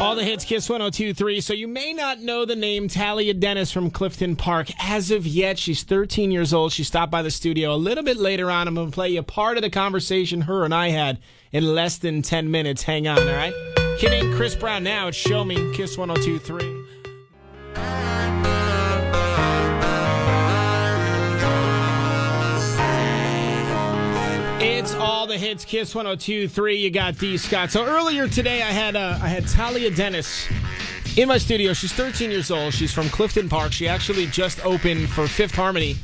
All the hits, Kiss 102.3. So you may not know the name Talia Denis from Clifton Park. As of yet, she's 13 years old. She stopped by the studio a little bit later on. I'm going to play you part of the conversation her and I had in less than 10 minutes. Hang on, all right? Kidding, Chris Brown now. It's Show Me, Kiss 102.3. It's all the hits, Kiss 102.3. You got D. Scott. So earlier today, I had Talia Denis in my studio. She's 13 years old. She's from Clifton Park. She actually just opened for Fifth Harmony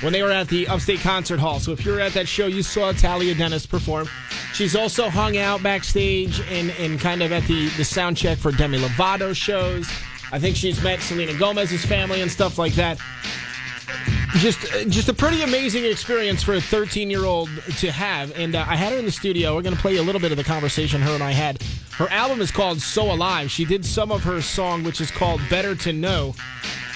when they were at the Upstate Concert Hall. So if you were at that show, you saw Talia Denis perform. She's also hung out backstage and kind of at the sound check for Demi Lovato shows. I think she's met Selena Gomez's family and stuff like that. Just a pretty amazing experience for a 13-year-old to have. And I had her in the studio. We're going to play you a little bit of the conversation her and I had. Her album is called So Alive. She did some of her song, which is called Better to Know.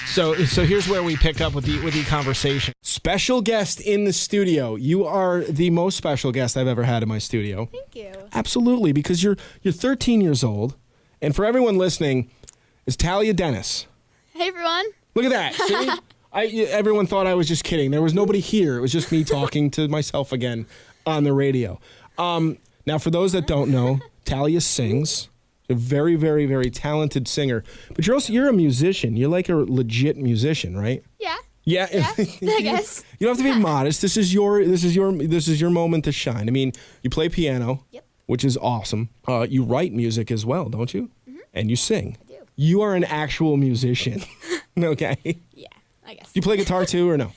So here's where we pick up with the conversation. Special guest in the studio. You are the most special guest I've ever had in my studio. Thank you. Absolutely, because you're 13 years old. And for everyone listening, it's Talia Denis. Hey, everyone. Look at that. See? Everyone thought I was just kidding. There was nobody here. It was just me talking to myself again on the radio. Now, for those that don't know, Talia sings. A very, very, very talented singer. But you're a musician. You're like a legit musician, right? Yeah. Yeah. I guess. You don't have to be modest. This is your moment to shine. I mean, you play piano, Yep. which is awesome. You write music as well, don't you? Mm-hmm. And you sing. I do. You are an actual musician. Okay. Yeah, I guess. Do you play guitar too or no?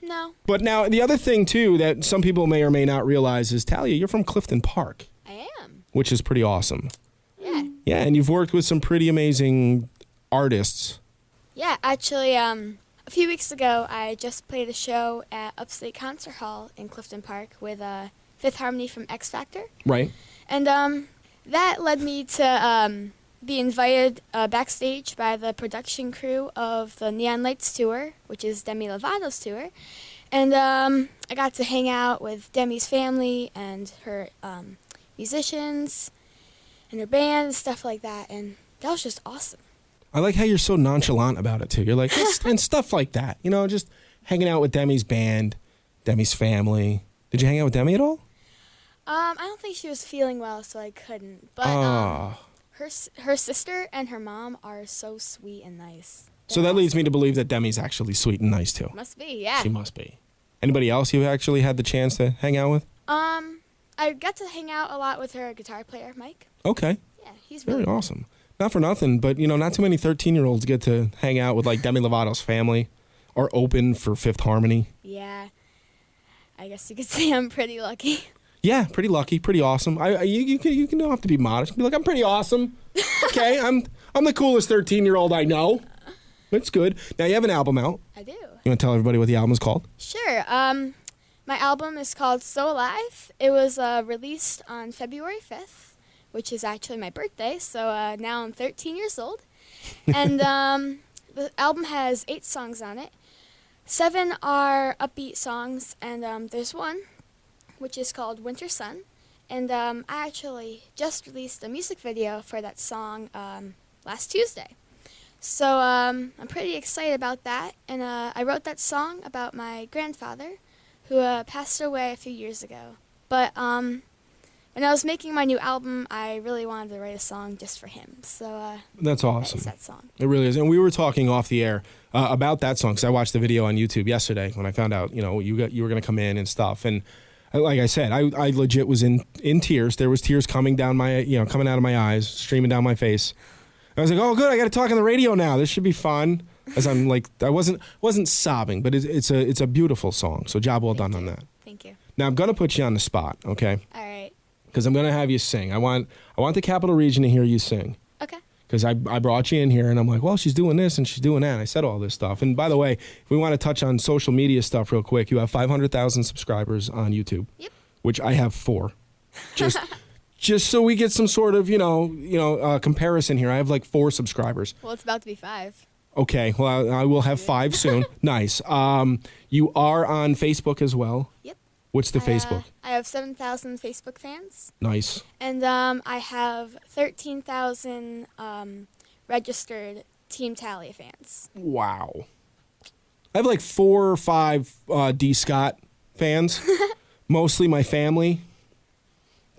No. But now, the other thing, too, that some people may or may not realize is, Talia, you're from Clifton Park. I am. Which is pretty awesome. Yeah. Yeah, and you've worked with some pretty amazing artists. Yeah, actually, a few weeks ago, I just played a show at Upstate Concert Hall in Clifton Park with Fifth Harmony from X Factor. Right. And that led me to be invited backstage by the production crew of the Neon Lights tour, which is Demi Lovato's tour. And I got to hang out with Demi's family and her musicians and her band and stuff like that. And that was just awesome. I like how you're so nonchalant about it, too. You're like, and stuff like that. You know, just hanging out with Demi's band, Demi's family. Did you hang out with Demi at all? I don't think she was feeling well, so I couldn't. But her sister and her mom are so sweet and nice. So that leads me to believe that Demi's actually sweet and nice, too. Must be, yeah. She must be. Anybody else you actually had the chance to hang out with? I got to hang out a lot with her guitar player, Mike. Okay. Yeah, he's really Very cool. awesome. Not for nothing, but, not too many 13-year-olds get to hang out with, like, Demi Lovato's family or open for Fifth Harmony. Yeah. I guess you could say I'm pretty lucky. Yeah, pretty lucky, pretty awesome. You don't have to be modest. Be like, I'm pretty awesome. Okay, I'm the coolest 13-year-old I know. That's good. Now you have an album out. I do. You want to tell everybody what the album is called? Sure. My album is called So Alive. It was released on February 5th, which is actually my birthday. So now I'm 13 years old. And the album has 8 songs on it. 7 are upbeat songs, and there's one which is called Winter Sun. And I actually just released a music video for that song last Tuesday. So I'm pretty excited about that. And I wrote that song about my grandfather, who passed away a few years ago. But when I was making my new album, I really wanted to write a song just for him. So that's awesome. That is that song. It really is. And we were talking off the air about that song because I watched the video on YouTube yesterday when I found out, you were going to come in and stuff. And like I said, I legit was in tears. There was tears coming down coming out of my eyes, streaming down my face. I was like, oh, good, I got to talk on the radio now. This should be fun. As I'm like, I wasn't sobbing, but it's a beautiful song. So job well done on that. Thank you. Now I'm gonna put you on the spot, okay? All right. Because I'm gonna have you sing. I want the Capital Region to hear you sing. Okay. Because I brought you in here and I'm like, well, she's doing this and she's doing that. And I said all this stuff. And by the way, if we want to touch on social media stuff real quick, you have 500,000 subscribers on YouTube. Yep. Which I have 4. Just so we get some sort of comparison here. I have like 4 subscribers. Well, it's about to be 5. Okay, well, I will have 5 soon. Nice. You are on Facebook as well? Yep. What's the Facebook? I have 7,000 Facebook fans. Nice. And I have 13,000 registered Team Talia fans. Wow. I have like 4 or 5 D. Scott fans. Mostly my family.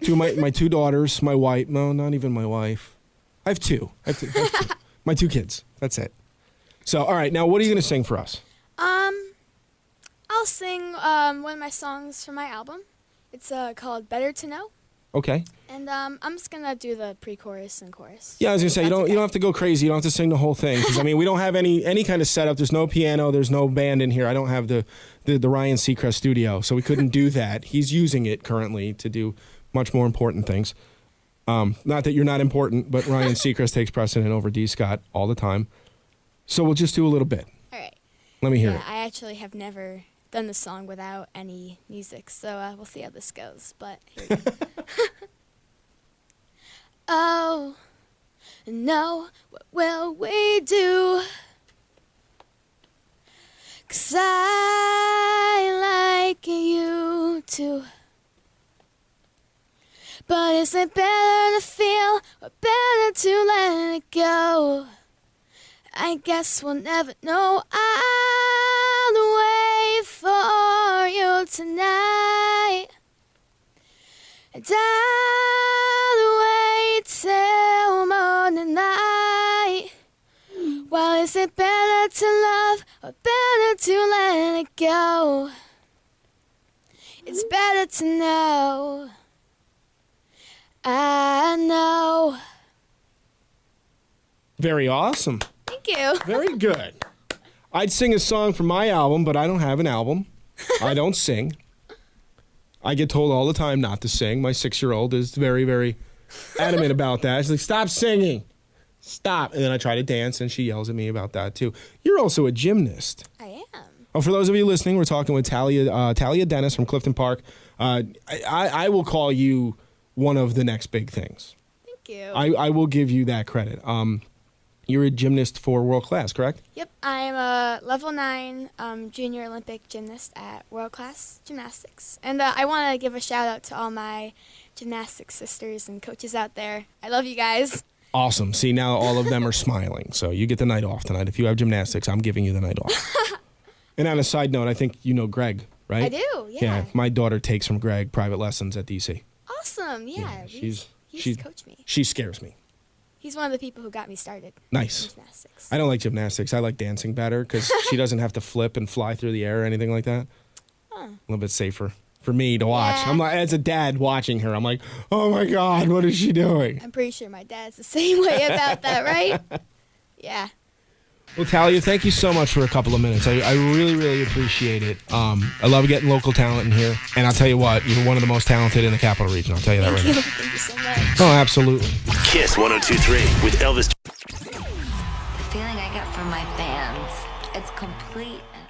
My 2 daughters, my wife. No, not even my wife. I have 2. My 2 kids. That's it. So, all right. Now, what are you going to sing for us? I'll sing one of my songs from my album. It's called Better to Know. Okay. And I'm just going to do the pre-chorus and chorus. Yeah, I was going to say, you don't have to go crazy. You don't have to sing the whole thing. Because, I mean, we don't have any kind of setup. There's no piano. There's no band in here. I don't have the Ryan Seacrest studio, so we couldn't do that. He's using it currently to do much more important things. Not that you're not important, but Ryan Seacrest takes precedent over D. Scott all the time. So we'll just do a little bit. All right. Let me hear it. I actually have never done the song without any music, so we'll see how this goes. But here we go. Oh, no, what will we do? 'Cause I like you too. But is it better to feel or better to let it go? I guess we'll never know. I'll wait for you tonight. And I'll wait till morning light. Well, is it better to love or better to let it go? It's better to know. I know. Very awesome. Thank you. Very good. I'd sing a song from my album, but I don't have an album. I don't sing. I get told all the time not to sing. My 6-year-old is very, very adamant about that. She's like, stop singing. Stop. And then I try to dance, and she yells at me about that, too. You're also a gymnast. I am. Oh, for those of you listening, we're talking with Talia Denis from Clifton Park. I will call you one of the next big things. Thank you. I will give you that credit. You're a gymnast for world class, correct? Yep, I'm a level 9 junior Olympic gymnast at World Class Gymnastics. And I want to give a shout out to all my gymnastics sisters and coaches out there. I love you guys. Awesome. See, now all of them are smiling. So you get the night off tonight. If you have gymnastics, I'm giving you the night off. And on a side note, I think you know Greg, right? I do, yeah. Yeah, my daughter takes from Greg private lessons at DC. Awesome, yeah. She's coached me. She scares me. He's one of the people who got me started. Nice. In gymnastics. I don't like gymnastics. I like dancing better because she doesn't have to flip and fly through the air or anything like that. A little bit safer for me to watch. Yeah. I'm like, as a dad watching her, I'm like, oh my God, what is she doing? I'm pretty sure my dad's the same way about that, right? Yeah. Well, Talia, thank you so much for a couple of minutes. I really, really appreciate it. I love getting local talent in here. And I'll tell you what, you're one of the most talented in the Capital Region. I'll tell you that right now. Thank you so much. Oh, absolutely. Kiss 102.3 with Elvis. The feeling I get from my fans, it's complete and